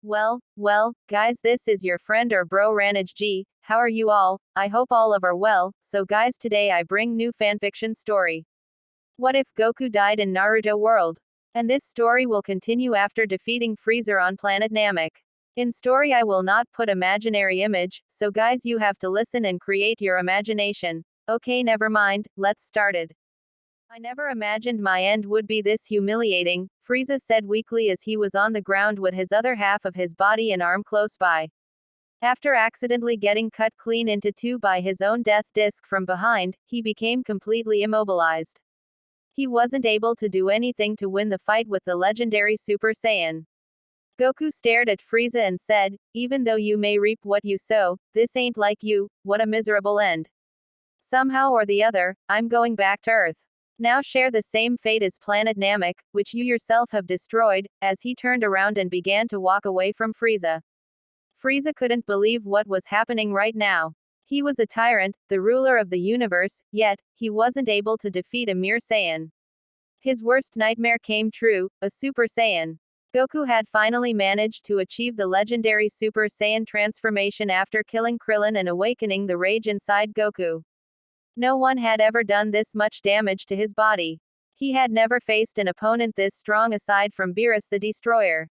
Well, guys, this is your friend or bro rinnegan. How are you all? I hope all of are well. So guys, today I bring new fanfiction story. What if Goku died in Naruto World? And this story will continue after defeating Frieza on planet Namek. In story I will not put imaginary image, so guys you have to listen and create your imagination. Okay, never mind, let's start it. I never imagined my end would be this humiliating, Frieza said weakly as he was on the ground with his other half of his body and arm close by. After accidentally getting cut clean into two by his own death disc from behind, he became completely immobilized. He wasn't able to do anything to win the fight with the legendary Super Saiyan. Goku stared at Frieza and said, "Even though you may reap what you sow, this ain't like you, what a miserable end. Somehow or the other, I'm going back to Earth. Now share the same fate as planet Namek, which you yourself have destroyed," as he turned around and began to walk away from Frieza. Frieza couldn't believe what was happening right now. He was a tyrant, the ruler of the universe, yet, he wasn't able to defeat a mere Saiyan. His worst nightmare came true, a Super Saiyan. Goku had finally managed to achieve the legendary Super Saiyan transformation after killing Krillin and awakening the rage inside Goku. No one had ever done this much damage to his body. He had never faced an opponent this strong aside from Beerus the Destroyer.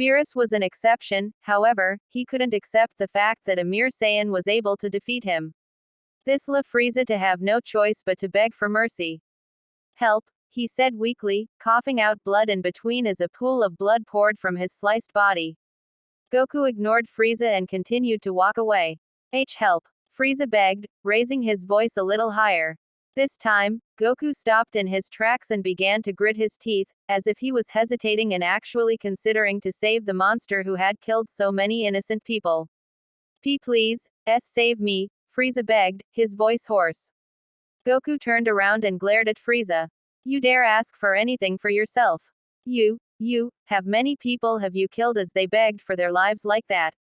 Beerus was an exception, however, he couldn't accept the fact that a mere Saiyan was able to defeat him. This left Frieza to have no choice but to beg for mercy. "Help," he said weakly, coughing out blood in between as a pool of blood poured from his sliced body. Goku ignored Frieza and continued to walk away. Help," Frieza begged, raising his voice a little higher. This time, Goku stopped in his tracks and began to grit his teeth, as if he was hesitating and actually considering to save the monster who had killed so many innocent people. Please, save me," Frieza begged, his voice hoarse. Goku turned around and glared at Frieza. "You dare ask for anything for yourself? You have many people have you killed as they begged for their lives like that?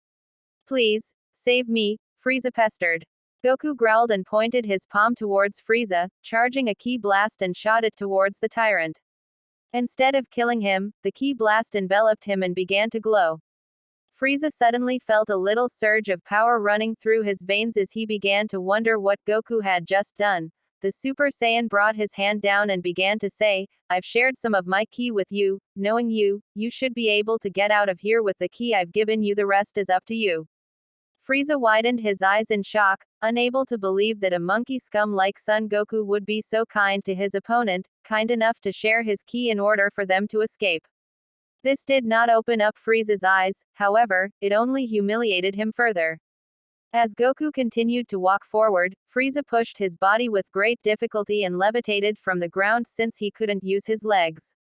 Please, save me," Frieza pestered. Goku growled and pointed his palm towards Frieza, charging a ki blast and shot it towards the tyrant. Instead of killing him, the ki blast enveloped him and began to glow. Frieza suddenly felt a little surge of power running through his veins as he began to wonder what Goku had just done. The Super Saiyan brought his hand down and began to say, "I've shared some of my ki with you, knowing you should be able to get out of here with the ki I've given you, the rest is up to you." Frieza widened his eyes in shock, unable to believe that a monkey scum like Son Goku would be so kind to his opponent, kind enough to share his ki in order for them to escape. This did not open up Frieza's eyes, however, it only humiliated him further. As Goku continued to walk forward, Frieza pushed his body with great difficulty and levitated from the ground since he couldn't use his legs.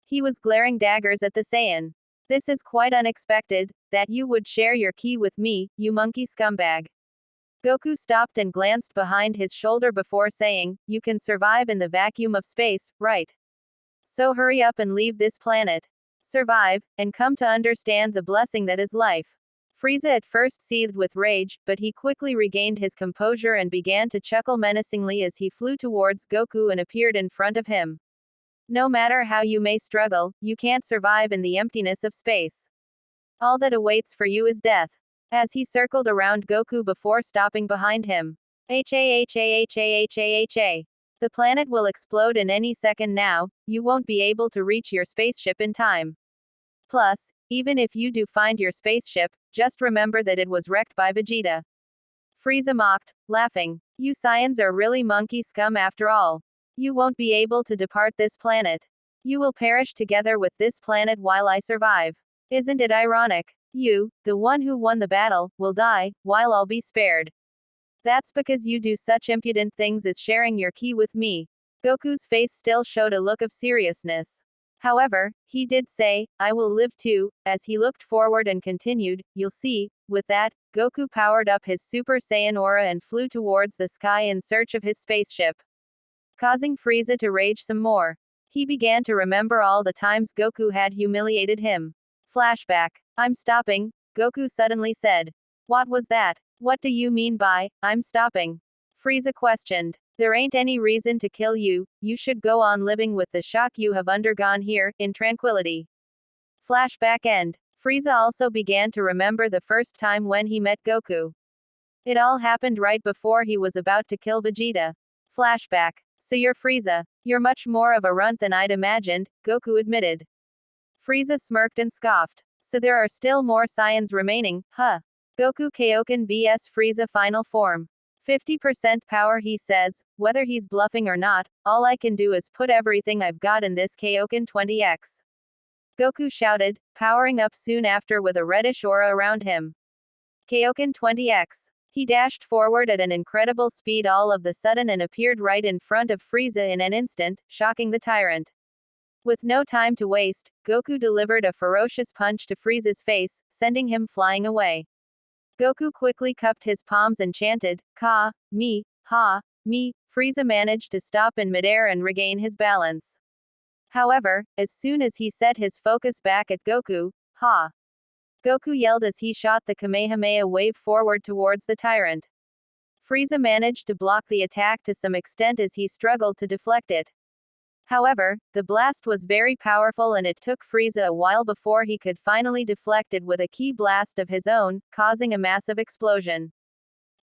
He was glaring daggers at the Saiyan. "This is quite unexpected, that you would share your ki with me, you monkey scumbag." Goku stopped and glanced behind his shoulder before saying, "You can survive in the vacuum of space, right? So hurry up and leave this planet. Survive, and come to understand the blessing that is life." Frieza at first seethed with rage, but he quickly regained his composure and began to chuckle menacingly as he flew towards Goku and appeared in front of him. "No matter how you may struggle, you can't survive in the emptiness of space. All that awaits for you is death." As he circled around Goku before stopping behind him. "The planet will explode in any second now, you won't be able to reach your spaceship in time. Plus, even if you do find your spaceship, just remember that it was wrecked by Vegeta." Frieza mocked, laughing. "You Saiyans are really monkey scum after all. You won't be able to depart this planet. You will perish together with this planet while I survive. Isn't it ironic? You, the one who won the battle, will die, while I'll be spared. That's because you do such impudent things as sharing your ki with me." Goku's face still showed a look of seriousness. However, he did say, "I will live too," as he looked forward and continued, "You'll see." With that, Goku powered up his Super Saiyan aura and flew towards the sky in search of his spaceship, causing Frieza to rage some more. He began to remember all the times Goku had humiliated him. Flashback. "I'm stopping," Goku suddenly said. "What was that? What do you mean by, I'm stopping?" Frieza questioned. "There ain't any reason to kill you, you should go on living with the shock you have undergone here, in tranquility." Flashback end. Frieza also began to remember the first time when he met Goku. It all happened right before he was about to kill Vegeta. Flashback. So you're Frieza. You're much more of a runt than I'd imagined, Goku admitted. Frieza smirked and scoffed. So there are still more Saiyans remaining, huh? Goku Kaioken vs Frieza final form. 50% power, he says. Whether he's bluffing or not, all I can do is put everything I've got in this Kaioken 20x. Goku shouted, powering up soon after with a reddish aura around him. Kaioken 20x. He dashed forward at an incredible speed all of the sudden and appeared right in front of Frieza in an instant, shocking the tyrant. With no time to waste, Goku delivered a ferocious punch to Frieza's face, sending him flying away. Goku quickly cupped his palms and chanted, Ka, me, ha, me. Frieza managed to stop in midair and regain his balance. However, as soon as he set his focus back at Goku, ha! Goku yelled as he shot the Kamehameha wave forward towards the tyrant. Frieza managed to block the attack to some extent as he struggled to deflect it. However, the blast was very powerful and it took Frieza a while before he could finally deflect it with a ki blast of his own, causing a massive explosion.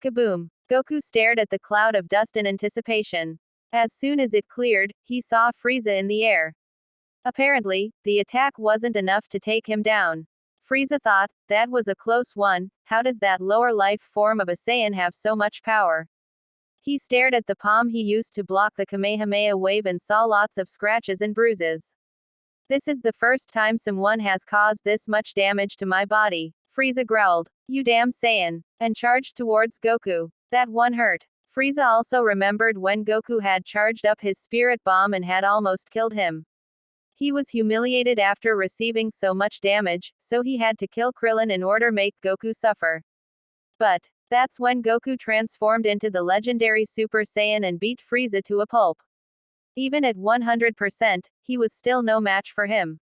Kaboom! Goku stared at the cloud of dust in anticipation. As soon as it cleared, he saw Frieza in the air. Apparently, the attack wasn't enough to take him down. Frieza thought, that was a close one. How does that lower life form of a Saiyan have so much power? He stared at the palm he used to block the Kamehameha wave and saw lots of scratches and bruises. This is the first time someone has caused this much damage to my body, Frieza growled. You damn Saiyan, and charged towards Goku. That one hurt. Frieza also remembered when Goku had charged up his spirit bomb and had almost killed him. He was humiliated after receiving so much damage, so he had to kill Krillin in order to make Goku suffer. But that's when Goku transformed into the legendary Super Saiyan and beat Frieza to a pulp. Even at 100%, he was still no match for him.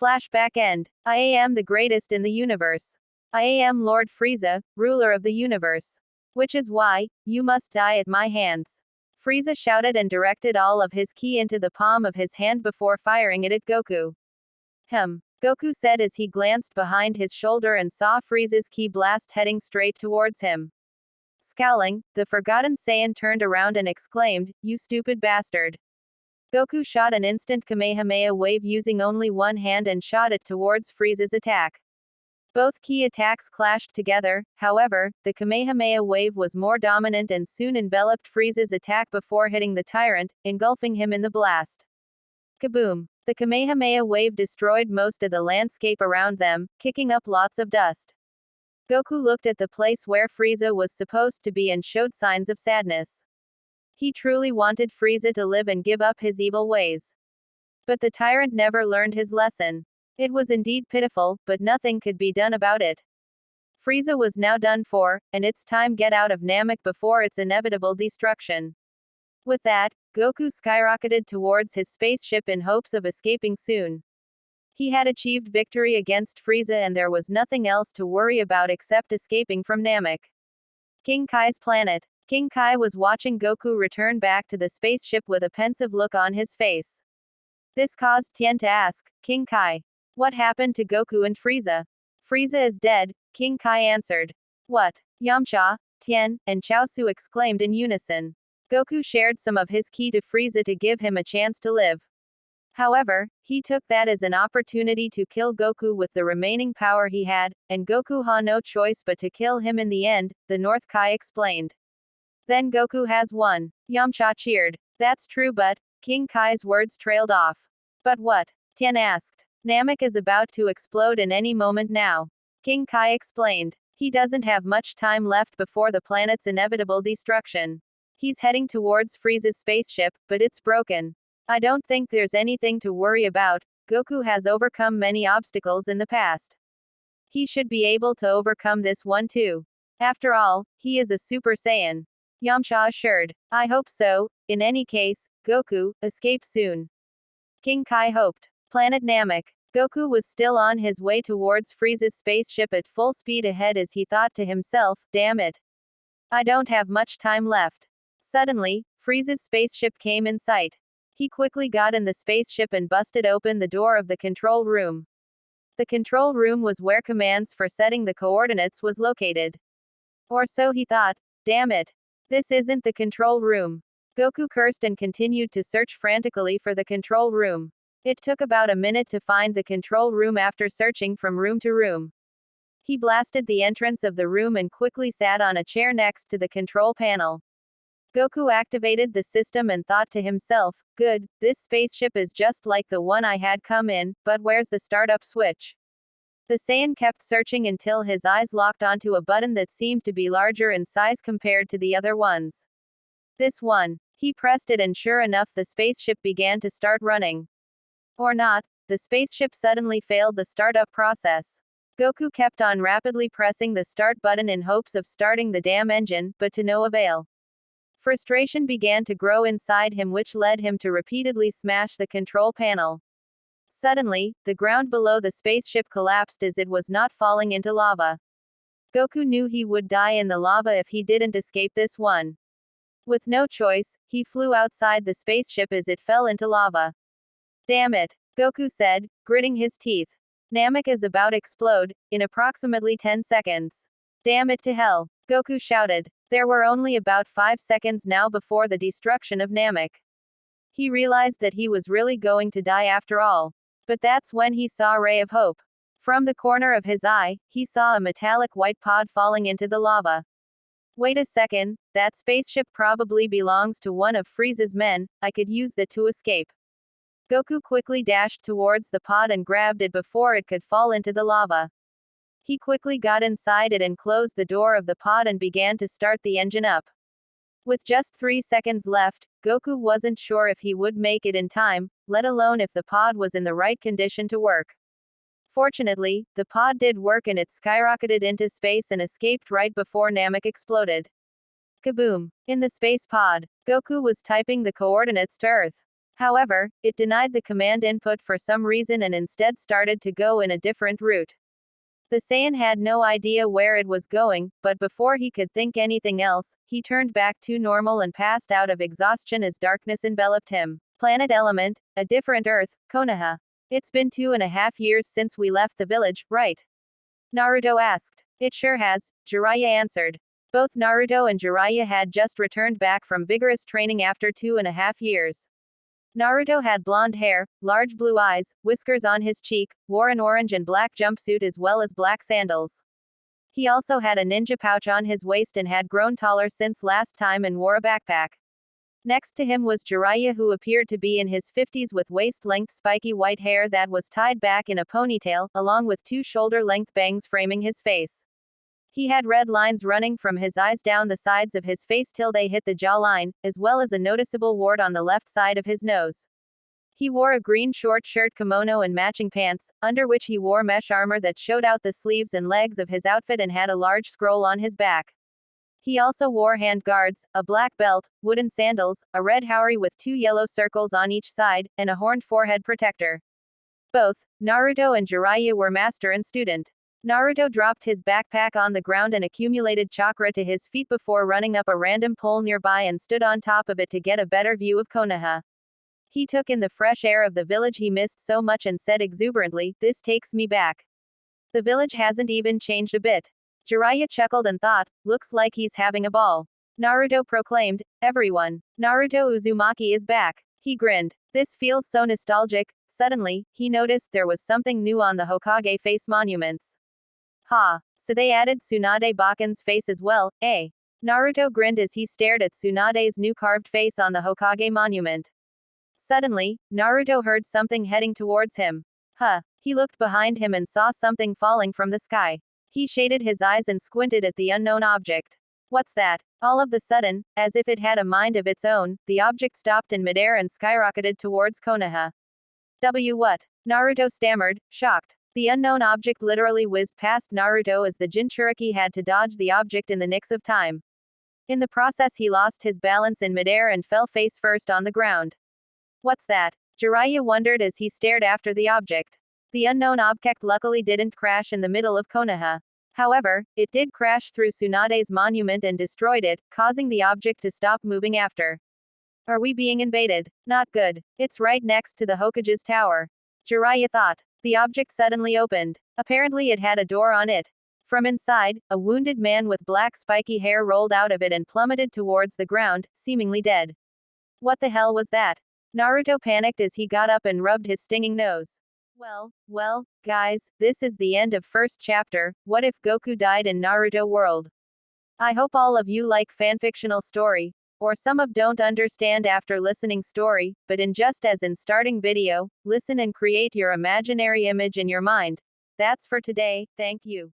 Flashback end. I am the greatest in the universe. I am Lord Frieza, ruler of the universe. Which is why, you must die at my hands. Frieza shouted and directed all of his ki into the palm of his hand before firing it at Goku. Goku said as he glanced behind his shoulder and saw Frieza's ki blast heading straight towards him. Scowling, the Forgotten Saiyan turned around and exclaimed, You stupid bastard. Goku shot an instant Kamehameha wave using only one hand and shot it towards Frieza's attack. Both ki attacks clashed together, however, the Kamehameha wave was more dominant and soon enveloped Frieza's attack before hitting the tyrant, engulfing him in the blast. Kaboom! The Kamehameha wave destroyed most of the landscape around them, kicking up lots of dust. Goku looked at the place where Frieza was supposed to be and showed signs of sadness. He truly wanted Frieza to live and give up his evil ways. But the tyrant never learned his lesson. It was indeed pitiful, but nothing could be done about it. Frieza was now done for, and it's time get out of Namek before its inevitable destruction. With that, Goku skyrocketed towards his spaceship in hopes of escaping soon. He had achieved victory against Frieza and there was nothing else to worry about except escaping from Namek. King Kai's planet. King Kai was watching Goku return back to the spaceship with a pensive look on his face. This caused Tien to ask, King Kai, what happened to Goku and Frieza? Frieza is dead, King Kai answered. What? Yamcha, Tien, and Chaozu exclaimed in unison. Goku shared some of his ki to Frieza to give him a chance to live. However, he took that as an opportunity to kill Goku with the remaining power he had, and Goku had no choice but to kill him in the end, the North Kai explained. Then Goku has won. Yamcha cheered. That's true, but King Kai's words trailed off. But what? Tien asked. Namek is about to explode in any moment now. King Kai explained. He doesn't have much time left before the planet's inevitable destruction. He's heading towards Frieza's spaceship, but it's broken. I don't think there's anything to worry about. Goku has overcome many obstacles in the past. He should be able to overcome this one too. After all, he is a Super Saiyan. Yamcha assured. I hope so. In any case, Goku, escape soon. King Kai hoped. Planet Namek. Goku was still on his way towards Frieza's spaceship at full speed ahead as he thought to himself, damn it. I don't have much time left. Suddenly, Frieza's spaceship came in sight. He quickly got in the spaceship and busted open the door of the control room. The control room was where commands for setting the coordinates was located. Or so he thought. Damn it. This isn't the control room. Goku cursed and continued to search frantically for the control room. It took about a minute to find the control room after searching from room to room. He blasted the entrance of the room and quickly sat on a chair next to the control panel. Goku activated the system and thought to himself, good, this spaceship is just like the one I had come in, but where's the startup switch? The Saiyan kept searching until his eyes locked onto a button that seemed to be larger in size compared to the other ones. This one. He pressed it and sure enough the spaceship began to start running. Or not, the spaceship suddenly failed the startup process. Goku kept on rapidly pressing the start button in hopes of starting the damn engine, but to no avail. Frustration began to grow inside him, which led him to repeatedly smash the control panel. Suddenly, the ground below the spaceship collapsed as it was not falling into lava. Goku knew he would die in the lava if he didn't escape this one. With no choice, he flew outside the spaceship as it fell into lava. Damn it, Goku said, gritting his teeth. Namek is about to explode, in approximately 10 seconds. Damn it to hell, Goku shouted. There were only about 5 seconds now before the destruction of Namek. He realized that he was really going to die after all. But that's when he saw a ray of hope. From the corner of his eye, he saw a metallic white pod falling into the lava. Wait a second, that spaceship probably belongs to one of Frieza's men, I could use that to escape. Goku quickly dashed towards the pod and grabbed it before it could fall into the lava. He quickly got inside it and closed the door of the pod and began to start the engine up. With just 3 seconds left, Goku wasn't sure if he would make it in time, let alone if the pod was in the right condition to work. Fortunately, the pod did work and it skyrocketed into space and escaped right before Namek exploded. Kaboom! In the space pod, Goku was typing the coordinates to Earth. However, it denied the command input for some reason and instead started to go in a different route. The Saiyan had no idea where it was going, but before he could think anything else, he turned back to normal and passed out of exhaustion as darkness enveloped him. Planet Element, a different Earth, Konoha. It's been 2.5 years since we left the village, right? Naruto asked. It sure has, Jiraiya answered. Both Naruto and Jiraiya had just returned back from vigorous training after 2.5 years. Naruto had blonde hair, large blue eyes, whiskers on his cheek, wore an orange and black jumpsuit as well as black sandals. He also had a ninja pouch on his waist and had grown taller since last time and wore a backpack. Next to him was Jiraiya, who appeared to be in his 50s with waist-length spiky white hair that was tied back in a ponytail, along with 2 shoulder-length bangs framing his face. He had red lines running from his eyes down the sides of his face till they hit the jawline, as well as a noticeable wart on the left side of his nose. He wore a green short shirt kimono and matching pants, under which he wore mesh armor that showed out the sleeves and legs of his outfit and had a large scroll on his back. He also wore hand guards, a black belt, wooden sandals, a red haori with 2 yellow circles on each side, and a horned forehead protector. Both Naruto and Jiraiya were master and student. Naruto dropped his backpack on the ground and accumulated chakra to his feet before running up a random pole nearby and stood on top of it to get a better view of Konoha. He took in the fresh air of the village he missed so much and said exuberantly, "This takes me back. The village hasn't even changed a bit." Jiraiya chuckled and thought, "Looks like he's having a ball." Naruto proclaimed, "Everyone, Naruto Uzumaki is back." He grinned. "This feels so nostalgic." Suddenly, he noticed there was something new on the Hokage face monuments. Ha! So they added Tsunade Baken's face as well, eh? Naruto grinned as he stared at Tsunade's new carved face on the Hokage monument. Suddenly, Naruto heard something heading towards him. Huh! He looked behind him and saw something falling from the sky. He shaded his eyes and squinted at the unknown object. What's that? All of a sudden, as if it had a mind of its own, the object stopped in midair and skyrocketed towards Konoha. What? Naruto stammered, shocked. The unknown object literally whizzed past Naruto as the Jinchuriki had to dodge the object in the nick of time. In the process he lost his balance in midair and fell face first on the ground. What's that? Jiraiya wondered as he stared after the object. The unknown object luckily didn't crash in the middle of Konoha. However, it did crash through Tsunade's monument and destroyed it, causing the object to stop moving after. Are we being invaded? Not good. It's right next to the Hokage's tower. Jiraiya thought. The object suddenly opened. Apparently it had a door on it. From inside, a wounded man with black spiky hair rolled out of it and plummeted towards the ground, seemingly dead. What the hell was that? Naruto panicked as he got up and rubbed his stinging nose. Well, guys, this is the end of first chapter. What if Goku died in Naruto World? I hope all of you like fanfictional story, or some of don't understand after listening story, but in just as in starting video, listen and create your imaginary image in your mind. That's for today, thank you.